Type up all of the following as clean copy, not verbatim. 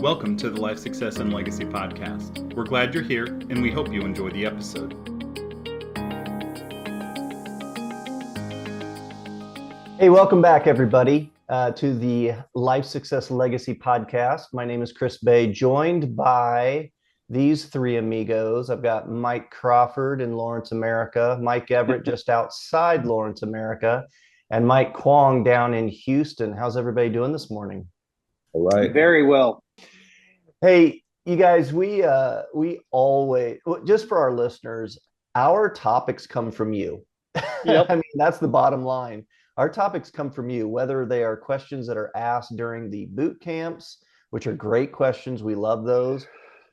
Welcome to the Life Success and Legacy Podcast. We're glad you're here, and we hope you enjoy the episode. Hey, welcome back, everybody, to the Life Success Legacy Podcast. My name is Chris Bay, joined by these three amigos. I've got Mike Crawford in Lawrence, America, Mike Everett just outside Lawrence, America, and Mike Kwong down in Houston. How's everybody doing this morning? All right. Very well. Hey, you guys, we always, just for our listeners, our topics come from you. Yep. I mean, that's the bottom line. Our topics come from you, whether they are questions that are asked during the boot camps, which are great questions. We love those.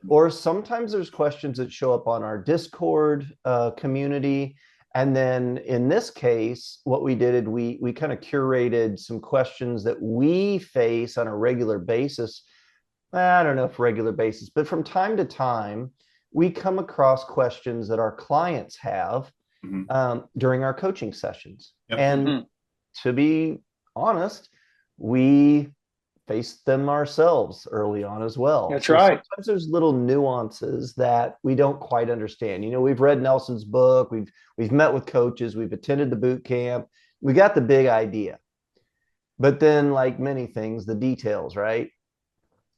Or sometimes there's questions that show up on our Discord community. And then in this case, what we did, we kind of curated some questions that we face on a regular basis. I don't know if regular basis, but from time to time, we come across questions that our clients have during our coaching sessions. Yep. And to be honest, we faced them ourselves early on as well. That's right. Sometimes there's little nuances that we don't quite understand. You know, we've read Nelson's book, we've met with coaches, we've attended the boot camp, we got the big idea. But then, like many things, the details, right?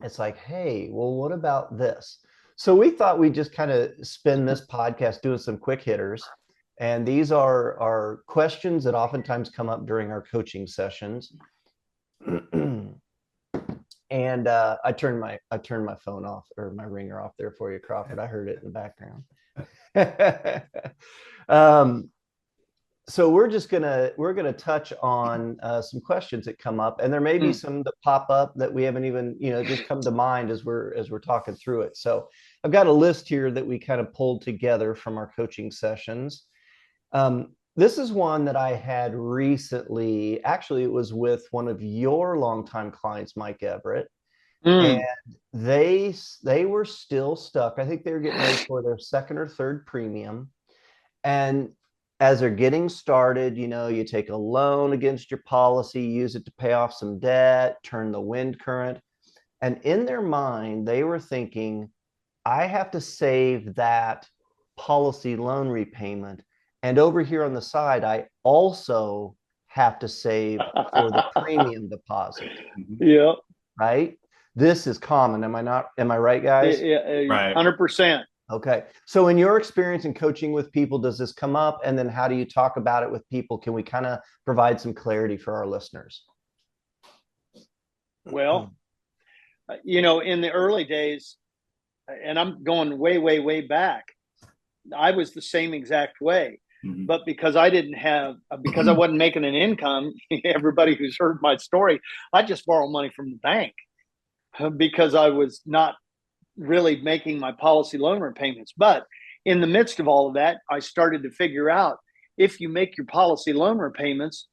It's like, hey, well, what about this? So we thought we'd just kind of spend this podcast doing some quick hitters. And these are questions that oftentimes come up during our coaching sessions. And I turned my phone off, or my ringer off there for you, Crawford. I heard it in the background. So we're gonna touch on some questions that come up, and there may be some that pop up that we haven't even, just come to mind as we're talking through it. So I've got a list here that we kind of pulled together from our coaching sessions. This is one that I had recently. Actually, it was with one of your longtime clients, Mike Everett, and they were still stuck. I think they were getting ready for their second or third premium, and as they're getting started, you take a loan against your policy, use it to pay off some debt, turn the wind current, and in their mind, they were thinking, I have to save that policy loan repayment. And over here on the side, I also have to save for the premium deposit. Yeah. Right? This is common. Am I right, guys? Yeah, Right. 100%. Okay. So in your experience in coaching with people, does this come up? And then how do you talk about it with people? Can we kind of provide some clarity for our listeners? Well, in the early days, and I'm going way, way, way back, I was the same exact way. But because I wasn't making an income, everybody who's heard my story, I just borrow money from the bank because I was not really making my policy loan repayments. But in the midst of all of that, I started to figure out if you make your policy loan repayments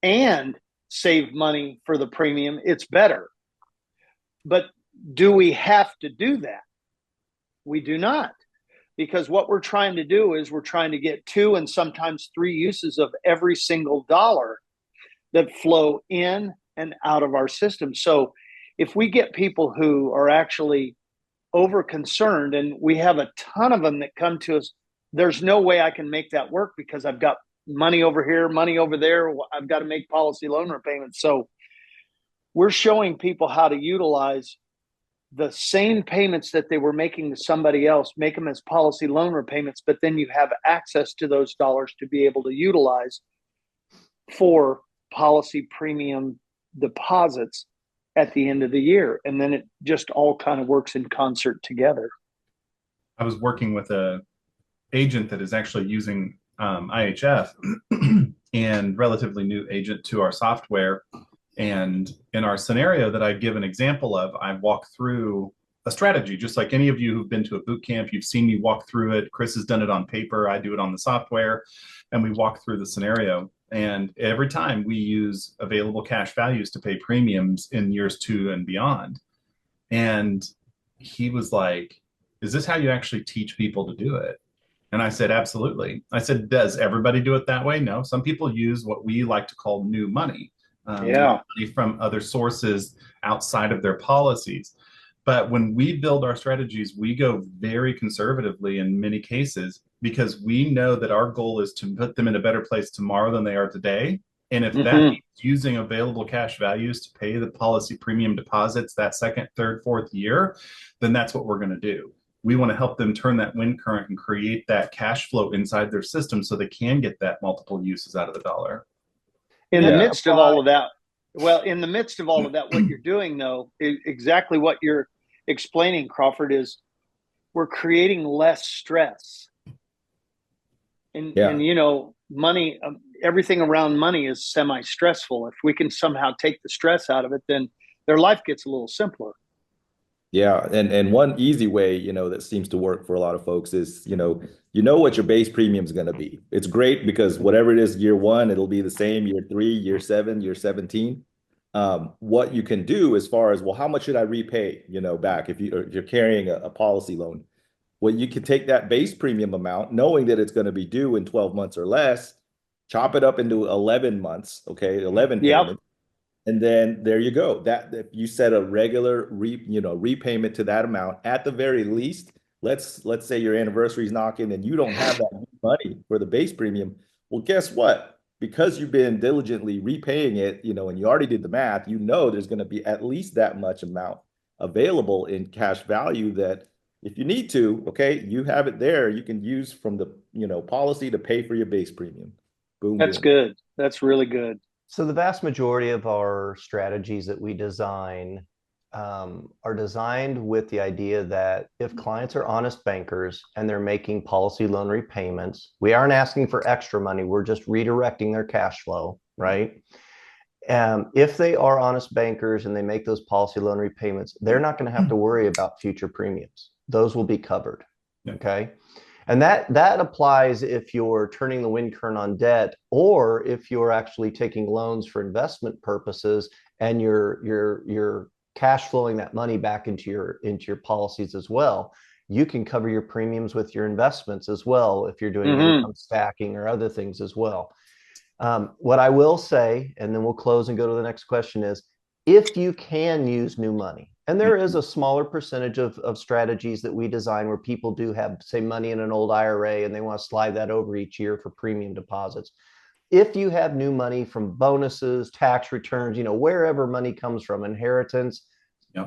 and save money for the premium, it's better. But do we have to do that? We do not. Because what we're trying to do is we're trying to get 2 and sometimes 3 uses of every single dollar that flow in and out of our system. So if we get people who are actually over concerned, and we have a ton of them that come to us, there's no way I can make that work because I've got money over here, money over there. I've got to make policy loan repayments. So we're showing people how to utilize the same payments that they were making to somebody else, make them as policy loan repayments, but then you have access to those dollars to be able to utilize for policy premium deposits at the end of the year. And then it just all kind of works in concert together. I was working with a agent that is actually using IHF and relatively new agent to our software. And in our scenario that I give an example of, I walk through a strategy, just like any of you who've been to a boot camp, you've seen me walk through it. Chris has done it on paper. I do it on the software, and we walk through the scenario. And every time we use available cash values to pay premiums in years 2 and beyond. And he was like, is this how you actually teach people to do it? And I said, absolutely. I said, does everybody do it that way? No, some people use what we like to call new money. Yeah. money from other sources outside of their policies. But when we build our strategies, we go very conservatively in many cases because we know that our goal is to put them in a better place tomorrow than they are today. And if that Hmm. means using available cash values to pay the policy premium deposits that second, third, fourth year, then that's what we're going to do. We want to help them turn that wind current and create that cash flow inside their system so they can get that multiple uses out of the dollar. In the And Yeah. midst of all of that, well, in the midst of all of that, what you're doing though, is exactly what you're explaining, Crawford, is we're creating less stress. Yeah. And you know, money, everything around money is semi-stressful. If we can somehow take the stress out of it, then their life gets a little simpler. Yeah, and one easy way, that seems to work for a lot of folks is, you know what your base premium is going to be. It's great because whatever it is, year one, it'll be the same year 3, year 7, year 17. What you can do as far as, well, how much should I repay, back if you're carrying a policy loan? Well, you can take that base premium amount, knowing that it's going to be due in 12 months or less, chop it up into 11 months, okay, 11 Yep. payments. And then there you go. That if you set a regular repayment to that amount, at the very least, let's say your anniversary is knocking and you don't have that money for the base premium. Well, guess what? Because you've been diligently repaying it, and you already did the math, there's going to be at least that much amount available in cash value that if you need to, okay, you have it there. You can use from the, policy to pay for your base premium. Boom, That's boom. good. That's really good. So the vast majority of our strategies that we design are designed with the idea that if clients are honest bankers and they're making policy loan repayments, we aren't asking for extra money. We're just redirecting their cash flow, right? If they are honest bankers and they make those policy loan repayments, they're not going to have to worry about future premiums. Those will be covered. Yeah. Okay. And that applies if you're turning the wind current on debt, or if you're actually taking loans for investment purposes and you're cash flowing that money back into your policies as well. You can cover your premiums with your investments as well if you're doing income stacking or other things as well. What I will say, and then we'll close and go to the next question, is if you can use new money, and there is a smaller percentage of strategies that we design where people do have, say, money in an old IRA and they want to slide that over each year for premium deposits. If you have new money from bonuses, tax returns, wherever money comes from, inheritance,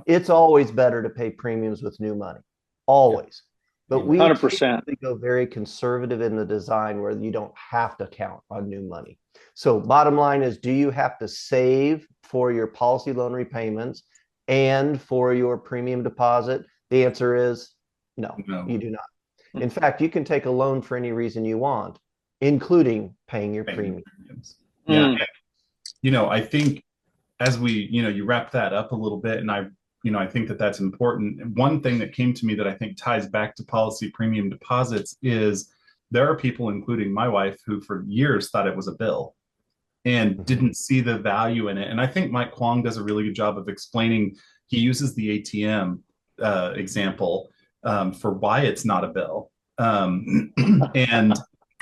it's always better to pay premiums with new money, always. But we 100% go very conservative in the design where you don't have to count on new money. So bottom line is, do you have to save for your policy loan repayments and for your premium deposit? The answer is no, you do not. In fact, you can take a loan for any reason you want, including paying your premiums. Yeah. I think as we, you wrap that up a little bit, and I think that that's important. One thing that came to me that I think ties back to policy premium deposits is there are people, including my wife, who for years thought it was a bill and didn't see the value in it. And I think Mike Kwong does a really good job of explaining. He uses the ATM example for why it's not a bill. And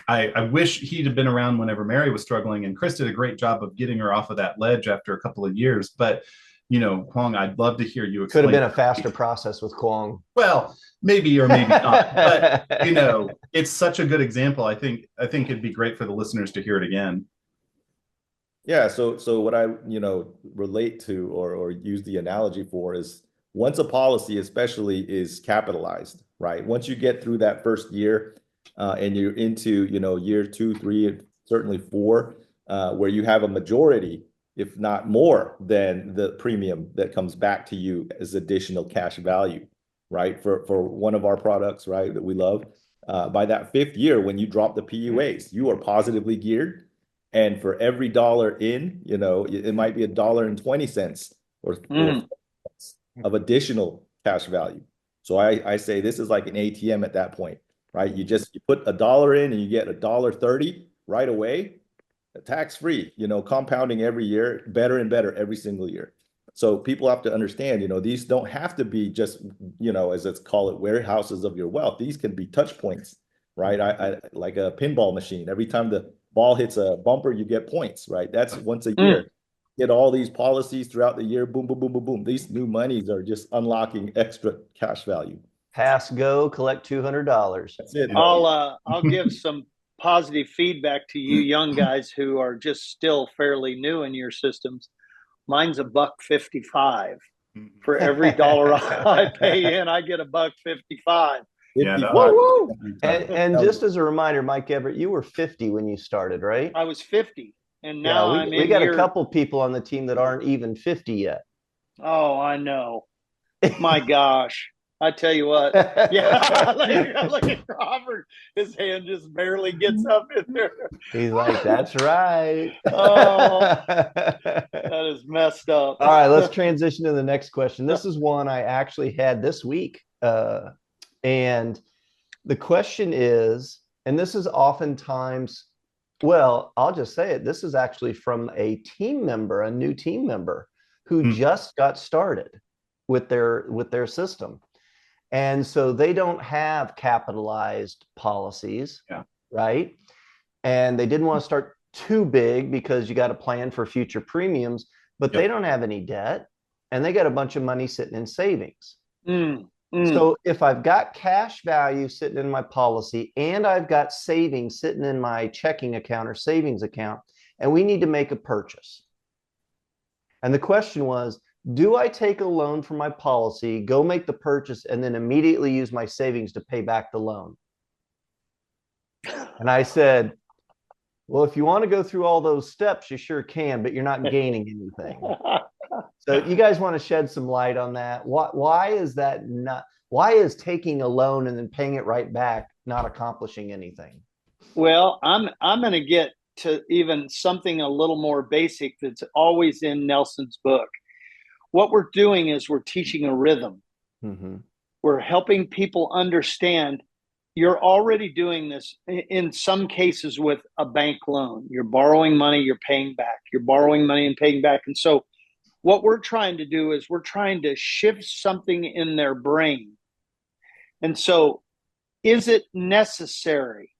I wish he'd have been around whenever Mary was struggling, and Chris did a great job of getting her off of that ledge after a couple of years. But Kwong, I'd love to hear you explain. Could have been a faster process with Kwong. Well, maybe or maybe not. But it's such a good example. I think it'd be great for the listeners to hear it again. Yeah, so what I relate to or use the analogy for is, once a policy especially is capitalized, right? Once you get through that first year and you're into year 2, 3, and certainly 4, where you have a majority, if not more, than the premium that comes back to you as additional cash value, right? For one of our products, right, that we love, by that 5th year, when you drop the PUAs, you are positively geared. And for every dollar in, it might be $1.20 or of additional cash value. So I say this is like an ATM at that point, right? You put $1 in and you get $1.30 right away, tax free, compounding every year, better and better every single year. So people have to understand, these don't have to be just, as let's call it, warehouses of your wealth. These can be touch points, right? I like a pinball machine. Every time the ball hits a bumper, you get points, right? That's once a year. get all these policies throughout the year. Boom, boom, boom, boom, boom. These new monies are just unlocking extra cash value. Pass go, collect $200. That's it. I'll give some positive feedback to you young guys who are just still fairly new in your systems. Mine's $1.55. For every dollar I pay in, I get $1.55. Yeah, 55. Woo-woo. And just as a reminder, Mike Everett, you were 50 when you started, right? I was 50, and now Yeah, I'm we in got year. a couple people on the team that aren't even 50 yet. Oh, I know. My gosh. I tell you what. Yeah, look at Robert. His hand just barely gets up in there. He's like, that's right. Oh, that is messed up. All right, let's transition to the next question. This is one I actually had this week. And the question is, and this is oftentimes, well, I'll just say it. This is actually from a team member, a new team member who just got started with their system. And so they don't have capitalized policies, right? And they didn't want to start too big because you got to plan for future premiums, but they don't have any debt and they got a bunch of money sitting in savings. So if I've got cash value sitting in my policy and I've got savings sitting in my checking account or savings account, and we need to make a purchase. And the question was, do I take a loan from my policy, go make the purchase, and then immediately use my savings to pay back the loan? And I said, well, if you want to go through all those steps, you sure can, but you're not gaining anything. So you guys want to shed some light on that? Why is that not? Why is taking a loan and then paying it right back not accomplishing anything? Well, I'm going to get to even something a little more basic that's always in Nelson's book. What we're doing is we're teaching a rhythm. We're helping people understand you're already doing this in some cases with a bank loan. You're borrowing money, you're paying back. You're borrowing money and paying back. And so what we're trying to do is we're trying to shift something in their brain. And so is it necessary?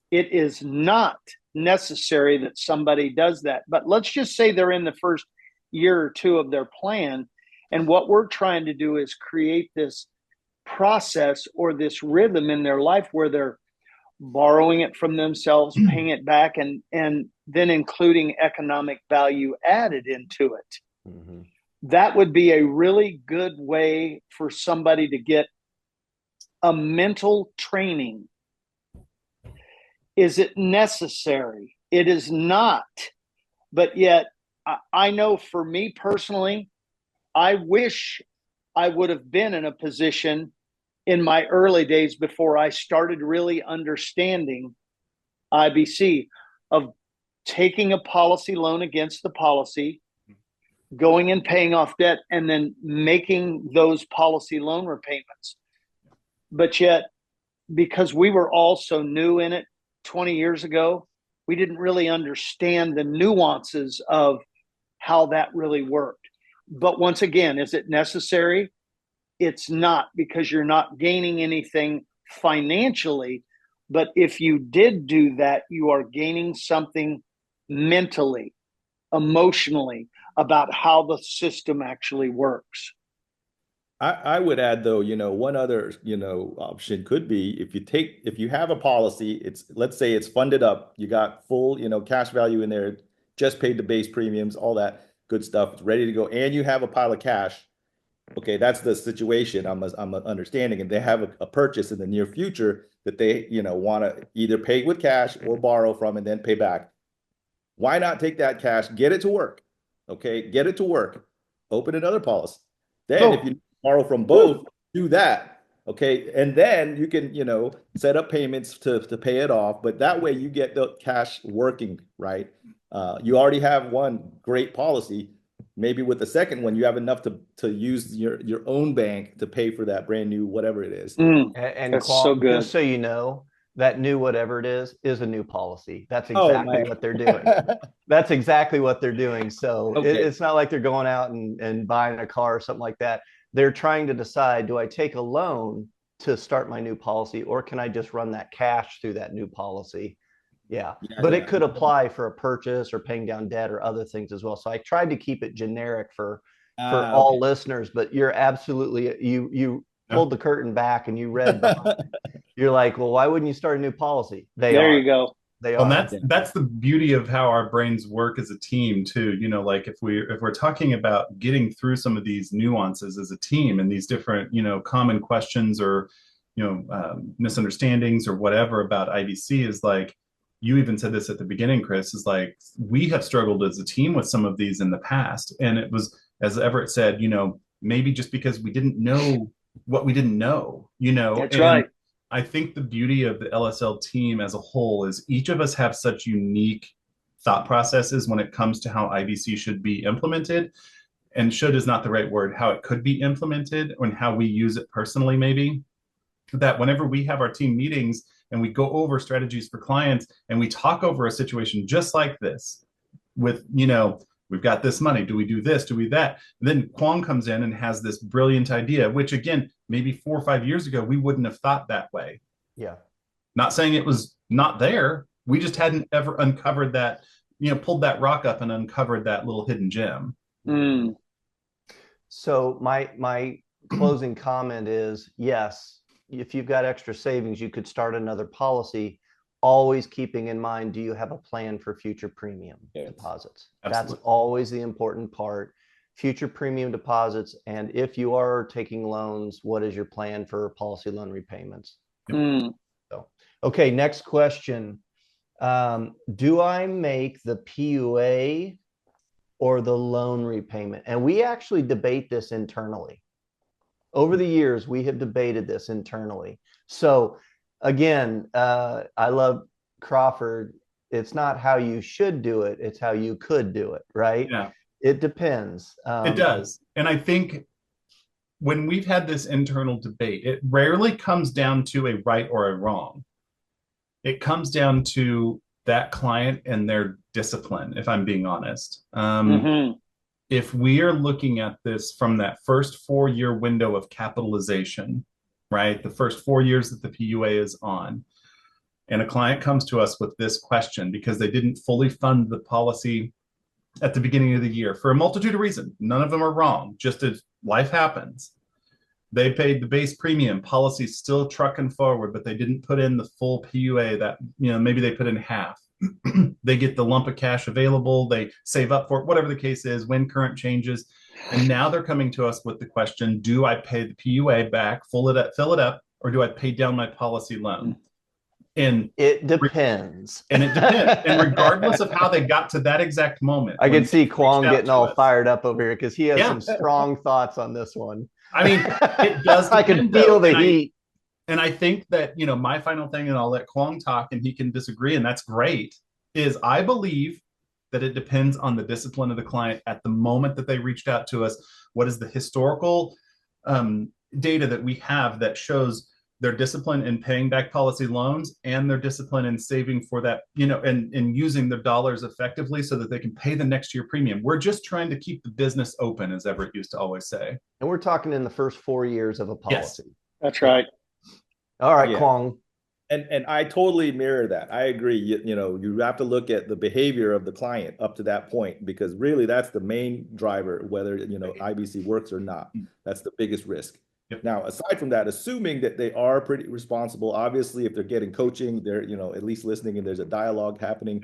It is not necessary that somebody does that. But let's just say they're in the first year or two of their plan. And what we're trying to do is create this process or this rhythm in their life where they're borrowing it from themselves, paying it back, and then including economic value added into it. That would be a really good way for somebody to get a mental training. Is it necessary? It is not. But yet, I know for me personally, I wish I would have been in a position in my early days before I started really understanding IBC of taking a policy loan against the policy, going and paying off debt, and then making those policy loan repayments. But yet, because we were all so new in it 20 years ago, we didn't really understand the nuances of how that really worked. But once again, is it necessary? It's not, because you're not gaining anything financially. But if you did do that, you are gaining something mentally, emotionally, about how the system actually works. I would add though, one other, option could be if you have a policy, let's say it's funded up, you got full, cash value in there, just paid the base premiums, all that good stuff, it's ready to go, and you have a pile of cash. Okay, that's the situation I'm understanding, and they have a purchase in the near future that they, want to either pay with cash or borrow from and then pay back. Why not take that cash, get it to work? Okay, get it to work, open another policy. Then if you borrow from both, do that. Okay. And then you can, set up payments to pay it off. But that way you get the cash working, right? You already have one great policy. Maybe with the second one, you have enough to use your own bank to pay for that brand new whatever it is. And that's so good. Just so you know, that new whatever it is a new policy. That's exactly what they're doing. That's exactly what they're doing. So it's not like they're going out and buying a car or something like that. They're trying to decide, do I take a loan to start my new policy, or can I just run that cash through that new policy? Yeah, Yeah, but yeah. it could apply for a purchase or paying down debt or other things as well. So I tried to keep it generic for all Okay. listeners, but you're absolutely you Yeah. pulled the curtain back and you read behind. You're like, well, why wouldn't you start a new policy? They There are. you go. They Well, and are. that's the beauty of how our brains work as a team too. You know, like if we're talking about getting through some of these nuances as a team and these different, common questions or, misunderstandings or whatever about IBC is like, you even said this at the beginning, Chris, is like we have struggled as a team with some of these in the past. And it was, as Everett said, maybe just because we didn't know what we didn't know, That's and right. I think the beauty of the LSL team as a whole is each of us have such unique thought processes when it comes to how IBC should be implemented. And should is not the right word, how it could be implemented and how we use it personally, maybe. That whenever we have our team meetings and we go over strategies for clients and we talk over a situation just like this with, we've got this money. Do we do this? Do we that? And then Kwong comes in and has this brilliant idea, which again, maybe 4 or 5 years ago, we wouldn't have thought that way. Yeah. Not saying it was not there. We just hadn't ever uncovered that, pulled that rock up and uncovered that little hidden gem. Mm. So my closing comment is yes, if you've got extra savings, you could start another policy, always keeping in mind, do you have a plan for future premium deposits? Absolutely. That's always the important part. Future premium deposits. And if you are taking loans, what is your plan for policy loan repayments? Mm. So, okay, next question. Do I make the PUA or the loan repayment? And we actually debate this internally. Over the years, we have debated this internally. So again, I love Crawford. It's not how you should do it, it's how you could do it, right? Yeah. It depends. It does. And I think when we've had this internal debate, it rarely comes down to a right or a wrong. It comes down to that client and their discipline, if I'm being honest. Mm-hmm. If we are looking at this from that first 4 year window of capitalization, right? The first 4 years that the PUA is on, and a client comes to us with this question because they didn't fully fund the policy at the beginning of the year for a multitude of reasons. None of them are wrong, just as life happens. They paid the base premium, policy's still trucking forward, but they didn't put in the full PUA that, maybe they put in half. They get the lump of cash available, they save up for it, whatever the case is, when current changes. And now they're coming to us with the question, do I pay the PUA back, fill it up, or do I pay down my policy loan? And it depends. And regardless of how they got to that exact moment. I can see Kwong getting all fired up over here because he has Yeah. some strong thoughts on this one. I mean, it does. I can feel the heat. And I think that, my final thing, and I'll let Kwong talk and he can disagree, and that's great, is I believe that it depends on the discipline of the client at the moment that they reached out to us. What is the historical data that we have that shows their discipline in paying back policy loans and their discipline in saving for that, and using their dollars effectively so that they can pay the next year premium. We're just trying to keep the business open, as Everett used to always say. And we're talking in the first 4 years of a policy. Yes. That's right. All right, Yeah. Kwong. And I totally mirror that. I agree. You have to look at the behavior of the client up to that point, because really that's the main driver, whether, IBC works or not. That's the biggest risk. Yep. Now, aside from that, assuming that they are pretty responsible, obviously, if they're getting coaching, they're, at least listening and there's a dialogue happening.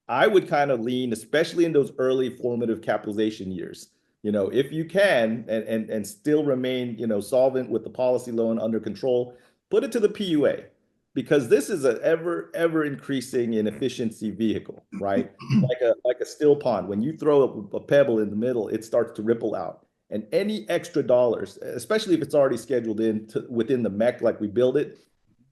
I would kind of lean, especially in those early formative capitalization years, if you can, and still remain, solvent with the policy loan under control, put it to the PUA, because this is an ever increasing in efficiency vehicle, right? like a still pond. When you throw a pebble in the middle, it starts to ripple out. And any extra dollars, especially if it's already scheduled within the MEC, like we build it,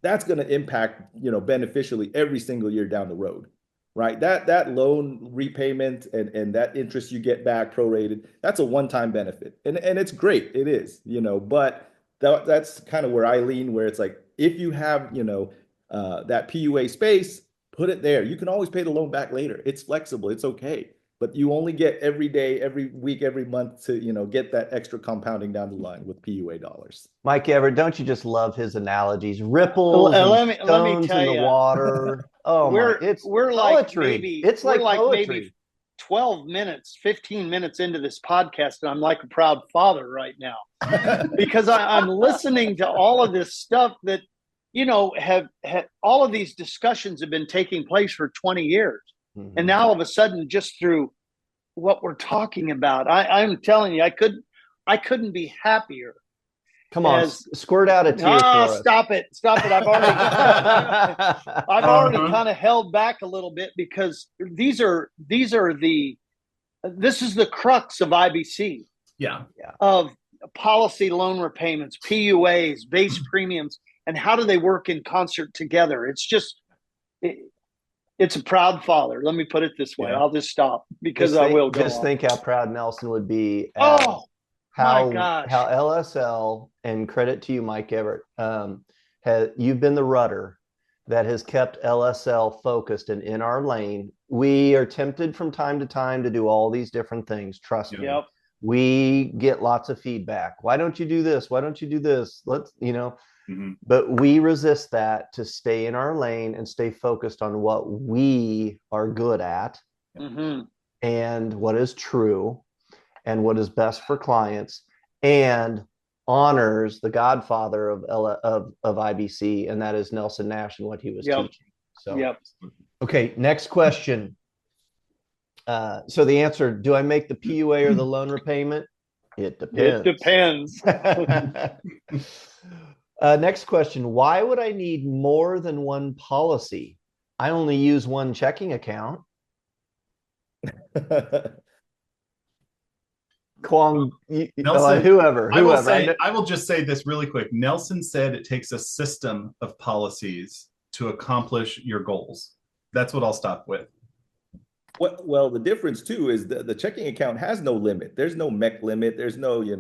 that's going to impact, beneficially every single year down the road, right? That loan repayment and that interest you get back prorated, that's a one-time benefit. And it's great. It is, but that's kind of where I lean, where it's like, if you have, that PUA space, put it there. You can always pay the loan back later. It's flexible. It's okay. But you only get every day, every week, every month to, get that extra compounding down the line with PUA dollars. Mike Everett, don't you just love his analogies? Ripples, Let me stones tell in the you. water. Oh my, it's we're like poetry. maybe It's like we're like poetry. maybe 12 minutes, 15 minutes into this podcast, and I'm like a proud father right now because I'm listening to all of this stuff that, you know, have all of these discussions have been taking place for 20 years. Mhm. And now all of a sudden, just through what we're talking about, I'm telling you, I couldn't be happier. Come on, As- squirt out a tear for us. Stop it. I've already Uh-huh. kind of held back a little bit because this is the crux of IBC, Yeah. of policy loan repayments, PUAs, base premiums, and how do they work in concert together? It's just, it's a proud father. Let me put it this way. Yeah. I'll just stop because Just I think, will go just on. think how proud Nelson would be at Oh, how my gosh. how LSL, and credit to you, Mike Everett, you've been the rudder that has kept LSL focused and in our lane. We are tempted from time to time to do all these different things. Trust me. Yep. We get lots of feedback. Why don't you do this? Why don't you do this? Let's, you know, Mhm. but we resist that to stay in our lane and stay focused on what we are good at Mm-hmm. and what is true and what is best for clients, and honors the godfather of IBC, and that is Nelson Nash and what he was Yep. teaching. So, Yep. okay, next question. So the answer, do I make the PUA or the loan repayment? It It depends. depends. Next question. Why would I need more than one policy? I only use one checking account. Kwong, Nelson, whoever. I will I say, know- I will just say this really quick. Nelson said it takes a system of policies to accomplish your goals. That's what I'll stop with. Well, the difference too is the checking account has no limit. There's no MEC limit. There's no, limit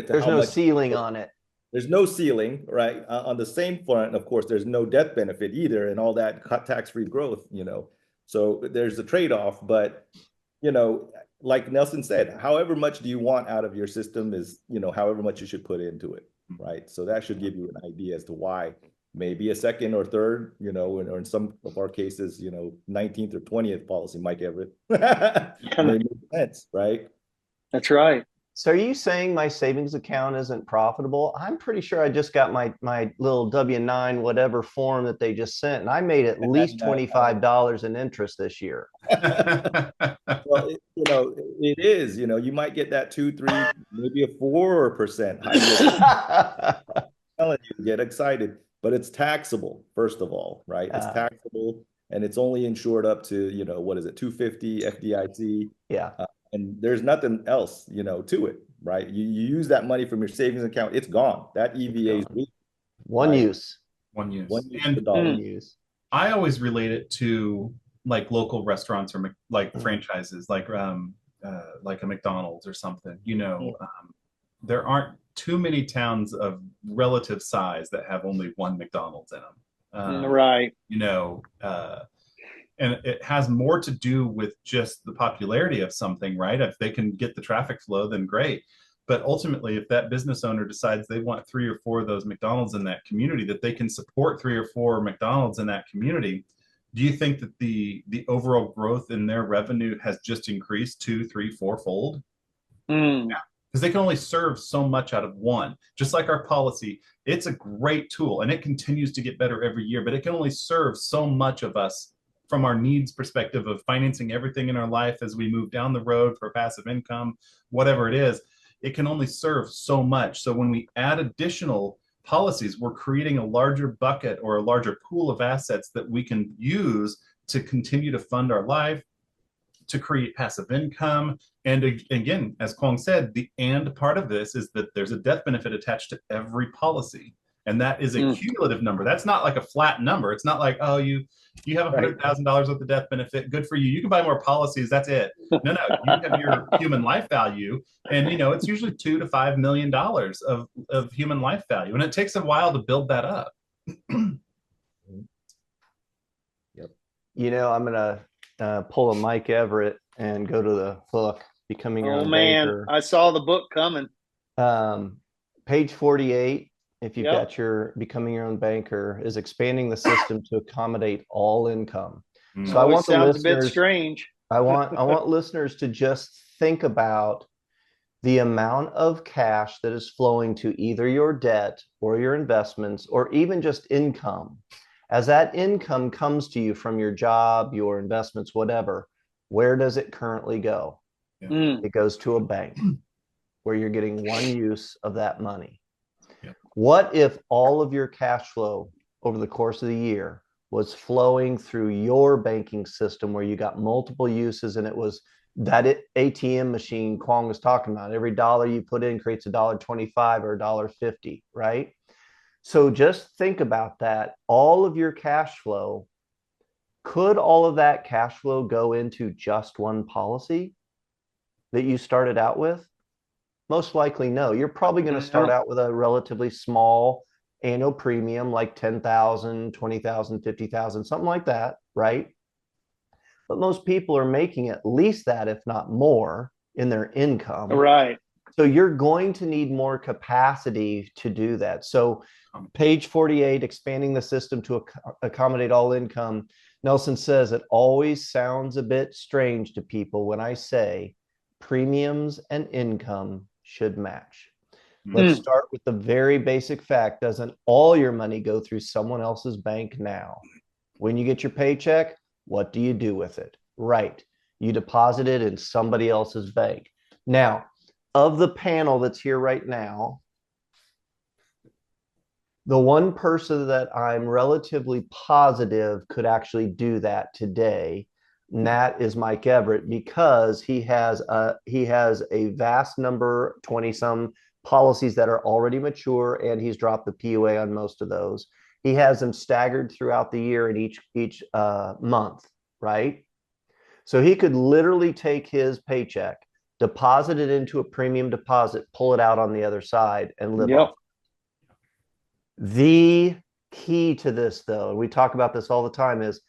to There's how no much. ceiling on it. There's no ceiling, right? On the same front, of course, there's no death benefit either, and all that tax-free growth, So there's a trade-off, but like Nelson said, however much do you want out of your system is, however much you should put into it, right? So that should give you an idea as to why maybe a second or third, or in some of our cases, 19th or 20th policy, Mike Everett, may make sense, right? That's right. So are you saying my savings account isn't profitable? I'm pretty sure I just got my little W-9 whatever form that they just sent, and I made at least $25 in interest this year. Well, it is, you might get that 2, 3, maybe a 4% high. Telling you, get excited, but it's taxable, first of all, right? It's taxable, and it's only insured up to, what is it, 250 FDIC. Yeah. And there's nothing else, to it, right? You use that money from your savings account, it's gone. That EVA is one right. use. One use. One use And per dollar. One use. I always relate it to like local restaurants or like franchises, like a McDonald's or something. There aren't too many towns of relative size that have only one McDonald's in them. Right. And it has more to do with just the popularity of something, right? If they can get the traffic flow, then great. But ultimately, if that business owner decides they want 3 or 4 of those McDonald's in that community, that they can support 3 or 4 McDonald's in that community, do you think that the overall growth in their revenue has just increased 2, 3, 4-fold? Mm. Yeah. Because they can only serve so much out of one. Just like our policy, it's a great tool and it continues to get better every year, but it can only serve so much of us from our needs perspective of financing everything in our life as we move down the road for passive income, whatever it is. It can only serve so much. So when we add additional policies, we're creating a larger bucket or a larger pool of assets that we can use to continue to fund our life, to create passive income. And again, as Kwong said, the and part of this is that there's a death benefit attached to every policy. And that is a cumulative number. That's not like a flat number. It's not like, oh, you have $100,000 with the death benefit. Good for you. You can buy more policies. That's it. No, you have your human life value. And, it's usually $2 to $5 million of human life value. And it takes a while to build that up. Yep. I'm going to pull a Mike Everett and go to the book, Becoming Your Own man, Banker. I saw the book coming. Page 48. if you've Yep. got your becoming your own banker, is expanding the system to accommodate all income. So I Always want the sounds a bit listeners, strange. I want listeners to just think about the amount of cash that is flowing to either your debt or your investments or even just income. As that income comes to you from your job, your investments, whatever, where does it currently go? Mm. It goes to a bank where you're getting one use of that money. Yeah. What if all of your cash flow over the course of the year was flowing through your banking system where you got multiple uses, and it was that ATM machine Kwong was talking about? Every dollar you put in creates $1.25 or $1.50, right? So just think about that. All of your cash flow, could all of that cash flow go into just one policy that you started out with? Most likely no. You're probably going to start out with a relatively small annual premium, like 10,000, 20,000, 50,000, something like that, right? But most people are making at least that, if not more, in their income. Right. So you're going to need more capacity to do that. So page 48, expanding the system to accommodate all income. Nelson says it always sounds a bit strange to people when I say premiums and income should match. Let's start with the very basic fact. Doesn't all your money go through someone else's bank now? When you get your paycheck, what do you do with it? Right. You deposit it in somebody else's bank. Now, of the panel that's here right now, the one person that I'm relatively positive could actually do that today, and that is Mike Everett, because he has a vast number, 20 some policies that are already mature, and he's dropped the PUA on most of those. He has them staggered throughout the year in each month, right? So he could literally take his paycheck, deposit it into a premium deposit, pull it out on the other side, and live off. The key to this, though, and we talk about this all the time, is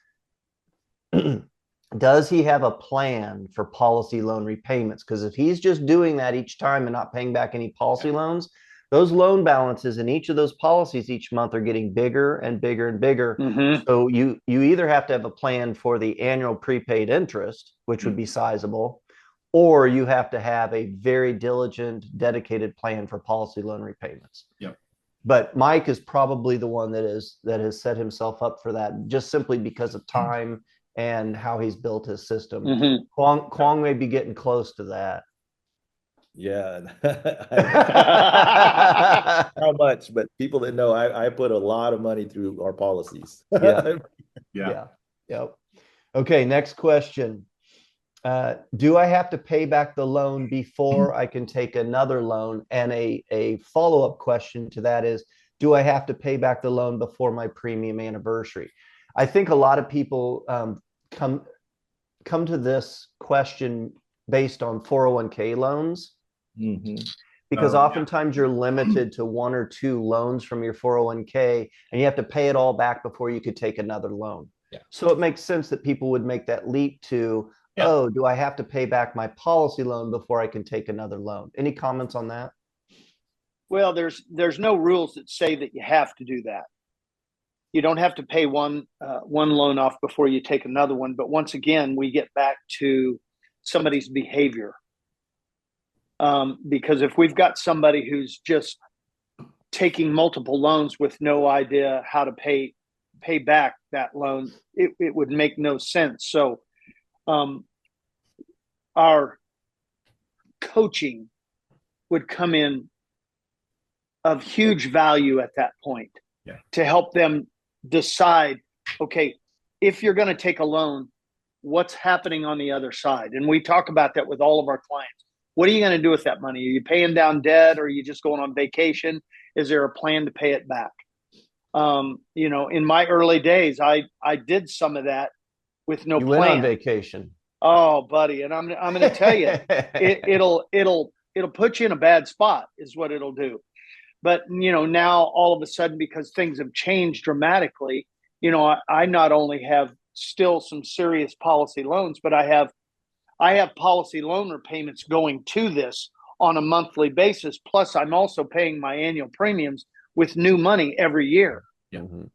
does he have a plan for policy loan repayments? Because if he's just doing that each time and not paying back any policy loans, those loan balances in each of those policies each month are getting bigger and bigger and bigger. So you either have to have a plan for the annual prepaid interest, which would be sizable, or you have to have a very diligent, dedicated plan for policy loan repayments. Yep. But Mike is probably the one that has set himself up for that, just simply because of time and how he's built his system. Kwong may be getting close to that. Yeah. How much? But people that know, I put a lot of money through our policies. Yeah. Yep. Okay, next question. Do I have to pay back the loan before I can take another loan? And a follow-up question to that is, do I have to pay back the loan before my premium anniversary? I think a lot of people come to this question based on 401k loans, because oftentimes you're limited to one or two loans from your 401k, and you have to pay it all back before you could take another loan. So it makes sense that people would make that leap to, oh, do I have to pay back my policy loan before I can take another loan? Any comments on that? Well, there's no rules that say that you have to do that. You don't have to pay one loan off before you take another one. But once again, we get back to somebody's behavior. Because if we've got somebody who's just taking multiple loans with no idea how to pay back that loan, it would make no sense. So our coaching would come in of huge value at that point to help them decide, okay, if you're going to take a loan, what's happening on the other side? And we talk about that with all of our clients. What are you going to do with that money? Are you paying down debt, or are you just going on vacation? Is there a plan to pay it back? In my early days, I did some of that with no plan. You went on vacation. Oh, buddy. And I'm going to tell you, it'll put you in a bad spot is what it'll do. But, now all of a sudden, because things have changed dramatically, I not only have still some serious policy loans, but I have policy loan repayments going to this on a monthly basis. Plus, I'm also paying my annual premiums, with new money every year. Yeah. Mhm.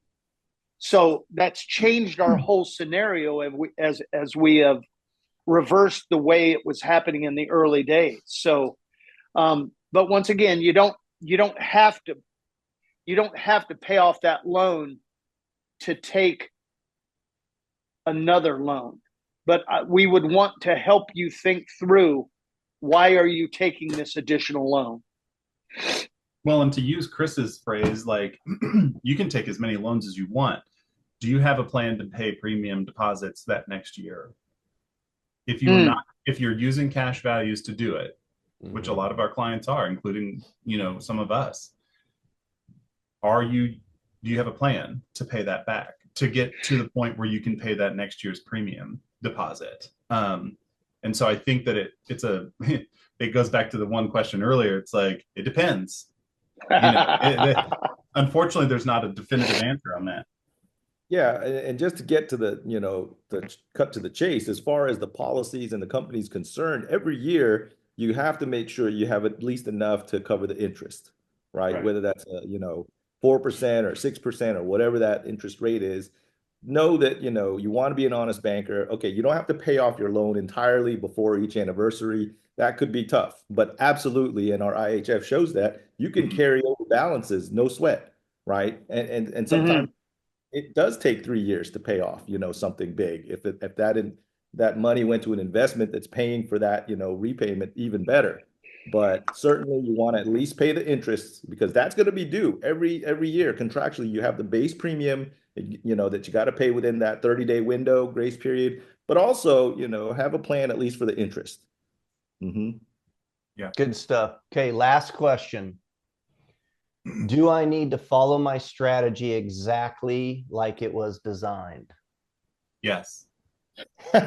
So that's changed our whole scenario as we have reversed the way it was happening in the early days. So, but once again, you don't have to pay off that loan to take another loan. But we would want to help you think through, why are you taking this additional loan? Well, and to use Chris's phrase, like you can take as many loans as you want. Do you have a plan to pay premium deposits that next year? If you are not, if you're using cash values to do it, which a lot of our clients are, including, some of us, do you have a plan to pay that back, to get to the point where you can pay that next year's premium deposit? And so I think that it goes back to the one question earlier. It's like, it depends. Unfortunately, there's not a definitive answer on that. Yeah, and just to get to the cut to the chase, as far as the policies and the company's concerned, every year you have to make sure you have at least enough to cover the interest, right? Whether that's 4% or 6% or whatever that interest rate is. Know that you want to be an honest banker. Okay, you don't have to pay off your loan entirely before each anniversary. That could be tough, but absolutely, and our IHF shows that you can carry over balances, no sweat, right? And sometimes it does take 3 years to pay off, something big. If that money went to an investment that's paying for that, repayment, even better. But certainly you want to at least pay the interest, because that's going to be due every year. Contractually, you have the base premium, that you got to pay within that 30-day window grace period, but also, have a plan at least for the interest. Yeah. Good stuff. Okay. Last question. Do I need to follow my strategy exactly like it was designed? Yes. Chris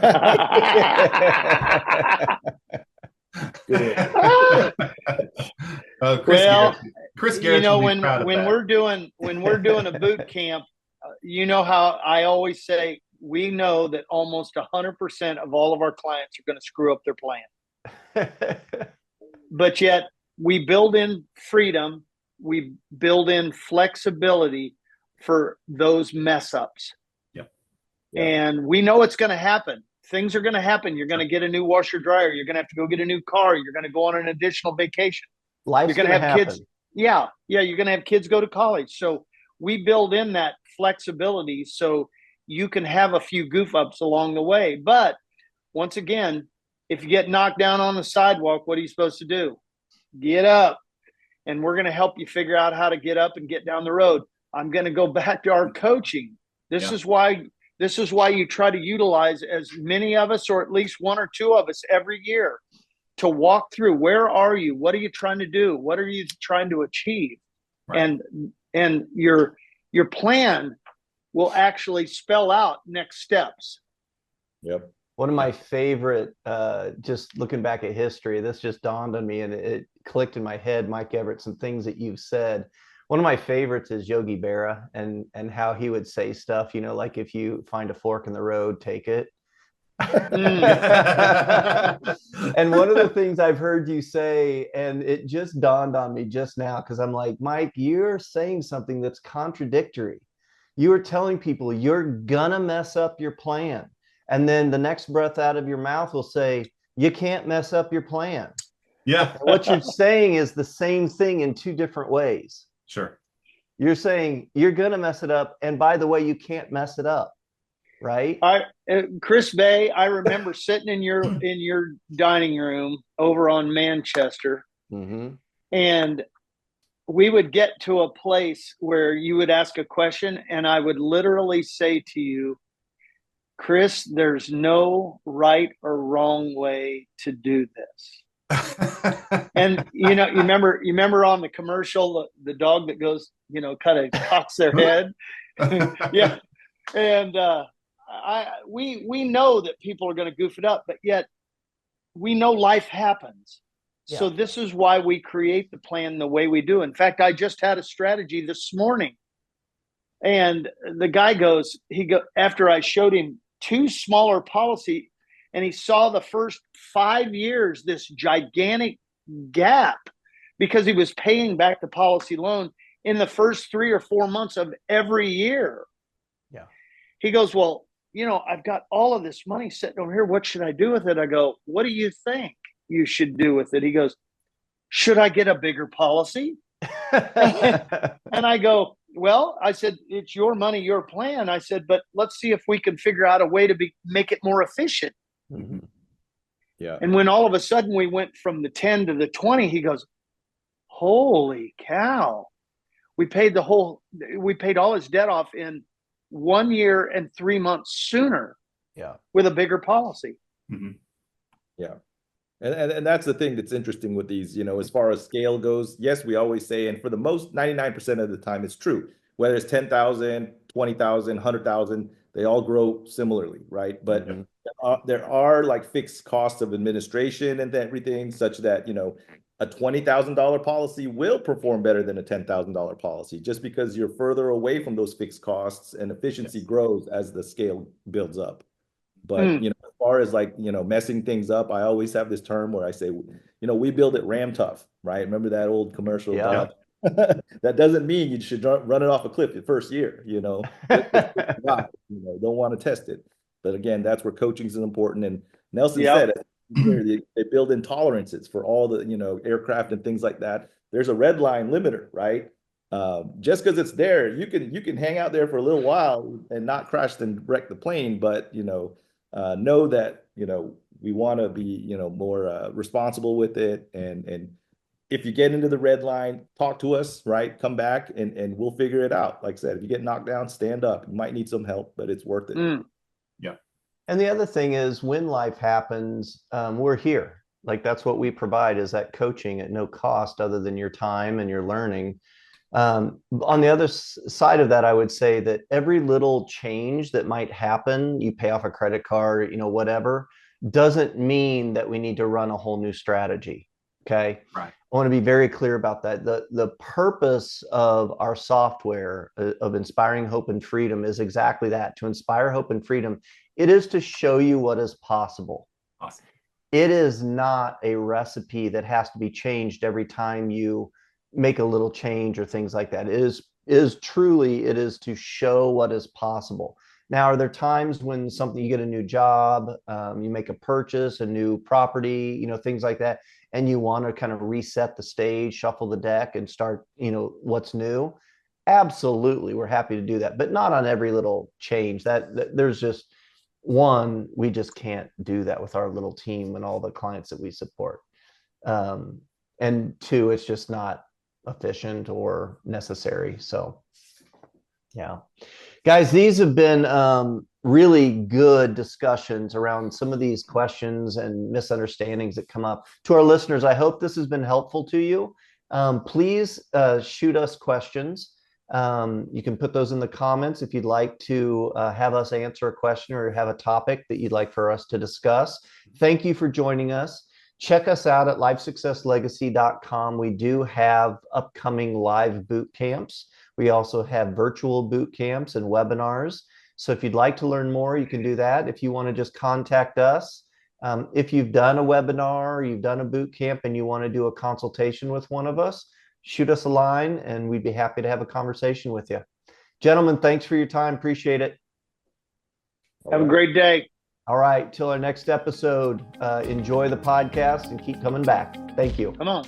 Garrett, when we're doing a boot camp, how I always say, we know that almost 100% of all of our clients are going to screw up their plan. But yet we build in freedom, we build in flexibility for those mess ups. Yep. And we know it's going to happen. Things are going to happen. You're going to get a new washer dryer. You're going to have to go get a new car. You're going to go on an additional vacation. Life's you're going to have happen. kids. Yeah. You're going to have kids go to college. So we build in that flexibility so you can have a few goof ups along the way. But once again, if you get knocked down on the sidewalk, what are you supposed to do? Get up. And we're going to help you figure out how to get up and get down the road. I'm going to go back to our coaching. This is why you try to utilize as many of us, or at least one or two of us every year, to walk through, where are you? What are you trying to do? What are you trying to achieve? Right. And your plan will actually spell out next steps. Yep. One of my favorite, just looking back at history, this just dawned on me and it clicked in my head, Mike Everett, some things that you've said. One of my favorites is Yogi Berra and how he would say stuff, like, if you find a fork in the road, take it. And one of the things I've heard you say, and it just dawned on me just now, because I'm like, Mike, you're saying something that's contradictory. You are telling people you're gonna mess up your plan. And then the next breath out of your mouth will say, you can't mess up your plan. Yeah. What you're saying is the same thing in two different ways. Sure. You're saying you're going to mess it up. And by the way, you can't mess it up. Right. Chris Bay, I remember sitting in your dining room over on Manchester. Mm-hmm. And we would get to a place where you would ask a question and I would literally say to you, Chris, there's no right or wrong way to do this. And you remember on the commercial, the dog that goes, kind of cocks their head. Yeah. And we know that people are going to goof it up, but yet we know life happens. Yeah. So this is why we create the plan the way we do. In fact, I just had a strategy this morning, and the guy after I showed him two smaller policy, and he saw the first 5 years, this gigantic gap, because he was paying back the policy loan. in the first 3 or 4 months of every year. Yeah. He goes, well, I've got all of this money sitting over here. What should I do with it? I go, what do you think you should do with it? He goes, should I get a bigger policy? And I go, well, I said, it's your money, your plan. I said, but let's see if we can figure out a way to make it more efficient. Mm-hmm. Yeah. And when all of a sudden we went from the 10 to the 20, he goes, holy cow. We paid all his debt off in 1 year and 3 months sooner. Yeah. With a bigger policy. Mm-hmm. Yeah. And that's the thing that's interesting with these, as far as scale goes. Yes, we always say, and for the most 99% of the time, it's true. Whether it's 10,000, 20,000, 100,000, they all grow similarly, right? But there are like fixed costs of administration and everything, such that, a $20,000 policy will perform better than a $10,000 policy, just because you're further away from those fixed costs and efficiency grows as the scale builds up. But, as far as like, messing things up, I always have this term where I say, we build it ram tough, right? Remember that old commercial? Yeah. That doesn't mean you should run it off a cliff the first year, don't want to test it. But again, that's where coaching is important. And Nelson said it. They build in tolerances for all the, aircraft and things like that. There's a red line limiter, right? Just because it's there, you can hang out there for a little while and not crash and wreck the plane, but know that we want to be more responsible with it, and if you get into the red line, talk to us, right? Come back and we'll figure it out. Like I said, if you get knocked down, stand up. You might need some help, but it's worth it. Yeah. And the other thing is, when life happens, we're here. Like, that's what we provide, is that coaching at no cost other than your time and your learning. On the other side of that, I would say that every little change that might happen, you pay off a credit card, whatever, doesn't mean that we need to run a whole new strategy. Okay. Right. I want to be very clear about that. The purpose of our software of Inspiring Hope and Freedom is exactly that, to inspire hope and freedom. It is to show you what is possible. Awesome. It is not a recipe that has to be changed every time you make a little change or things like that. It is to show what is possible. Now, are there times when you get a new job, you make a purchase, a new property, things like that, and you want to kind of reset the stage, shuffle the deck, and start, what's new? Absolutely, we're happy to do that, but not on every little change. That there's just one, we just can't do that with our little team and all the clients that we support. And two, it's just not efficient or necessary. So, yeah. Guys, these have been really good discussions around some of these questions and misunderstandings that come up. To our listeners, I hope this has been helpful to you. Please shoot us questions. You can put those in the comments if you'd like to have us answer a question or have a topic that you'd like for us to discuss. Thank you for joining us. Check us out at lifesuccesslegacy.com. We do have upcoming live boot camps. We also have virtual boot camps and webinars. So if you'd like to learn more, you can do that. If you want to just contact us, if you've done a webinar, or you've done a boot camp, and you want to do a consultation with one of us, shoot us a line and we'd be happy to have a conversation with you. Gentlemen, thanks for your time. Appreciate it. Have a great day. All right. Till our next episode, enjoy the podcast and keep coming back. Thank you. Come on.